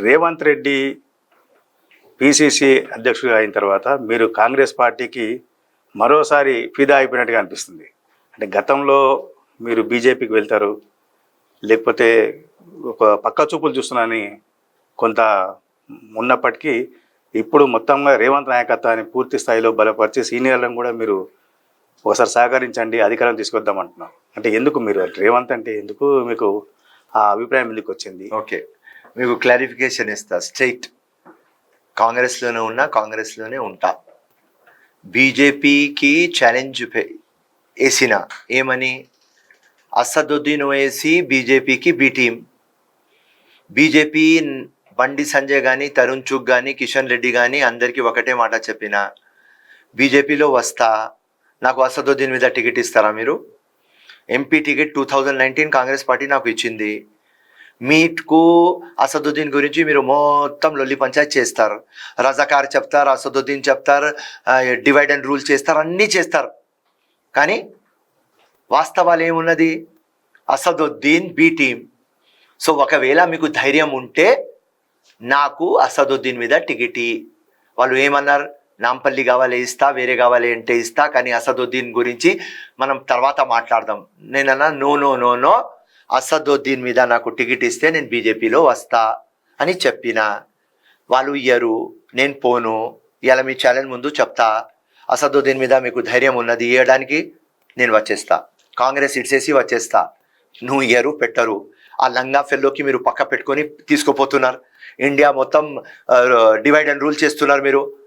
Revanth Reddy PCC అధ్యక్షుడిగా అయిన తర్వాత మీరు కాంగ్రెస్ పార్టీకి మరోసారి ఫిదా అయిపోయినట్టుగా అనిపిస్తుంది. అంటే గతంలో మీరు బీజేపీకి వెళ్తారు, లేకపోతే ఒక పక్క చూపులు చూస్తున్నానని కొంత ఉన్నప్పటికీ ఇప్పుడు మొత్తంగా రేవంత్ నాయకత్వాన్ని పూర్తి స్థాయిలో బలపరిచి సీనియర్లను కూడా మీరు ఒకసారి సహకరించండి, అధికారం తీసుకొద్దామంటున్నారు. అంటే ఎందుకు మీరు రేవంత్ అంటే ఎందుకు మీకు ఆ అభిప్రాయం ఎందుకు వచ్చింది? ఓకే, మీకు క్లారిఫికేషన్ ఇస్తా. స్ట్రైట్ కాంగ్రెస్లోనే ఉన్నా, కాంగ్రెస్లోనే ఉంటా. బీజేపీకి ఛాలెంజ్ వేసిన ఏమని, అసదుద్దీన్ ఓవైసీ బీజేపీకి B team. BJP Bandi Sanjay కానీ, తరుణ్ చుగ్ కానీ, కిషన్ రెడ్డి కానీ అందరికీ ఒకటే మాట చెప్పిన, బీజేపీలో వస్తా, నాకు అసదుద్దీన్ మీద టికెట్ ఇస్తారా మీరు? ఎంపీ టికెట్ 2019 కాంగ్రెస్ పార్టీ నాకు ఇచ్చింది. మీకు అసదుద్దీన్ గురించి మీరు మొత్తం లొల్లి పంచాయత్ చేస్తారు, రజాకార్ చెప్తారు, అసదుద్దీన్ చెప్తారు, డివైడ్ అండ్ రూల్ చేస్తారు, అన్నీ చేస్తారు. కానీ వాస్తవాలు ఏమున్నది? Asaduddin B team. సో ఒకవేళ మీకు ధైర్యం ఉంటే నాకు అసదుద్దీన్ మీద టికెట్. వాళ్ళు ఏమన్నారు, నాంపల్లి కావాలి ఇస్తా, వేరే కావాలి అంటే ఇస్తా, కానీ అసదుద్దీన్ గురించి మనం తర్వాత మాట్లాడదాం. నేనన్నా no no no no, Asaduddin మీద నాకు టికెట్ ఇస్తే నేను బీజేపీలో వస్తా అని చెప్పిన. వాళ్ళు ఇయ్యరు, నేను పోను. ఇలా మీ ఛానల్ ముందు చెప్తా, అసదుద్దీన్ మీద మీకు ధైర్యం ఉన్నది ఇవ్వడానికి, నేను వచ్చేస్తా, కాంగ్రెస్ ఇడ్సేసి వచ్చేస్తా. నువ్వు ఇయ్యరు, పెట్టరు. ఆ లంగా ఫెల్లోకి మీరు పక్క పెట్టుకొని తీసుకుపోతున్నారు. ఇండియా మొత్తం డివైడ్ అండ్ రూల్ చేస్తున్నారు మీరు.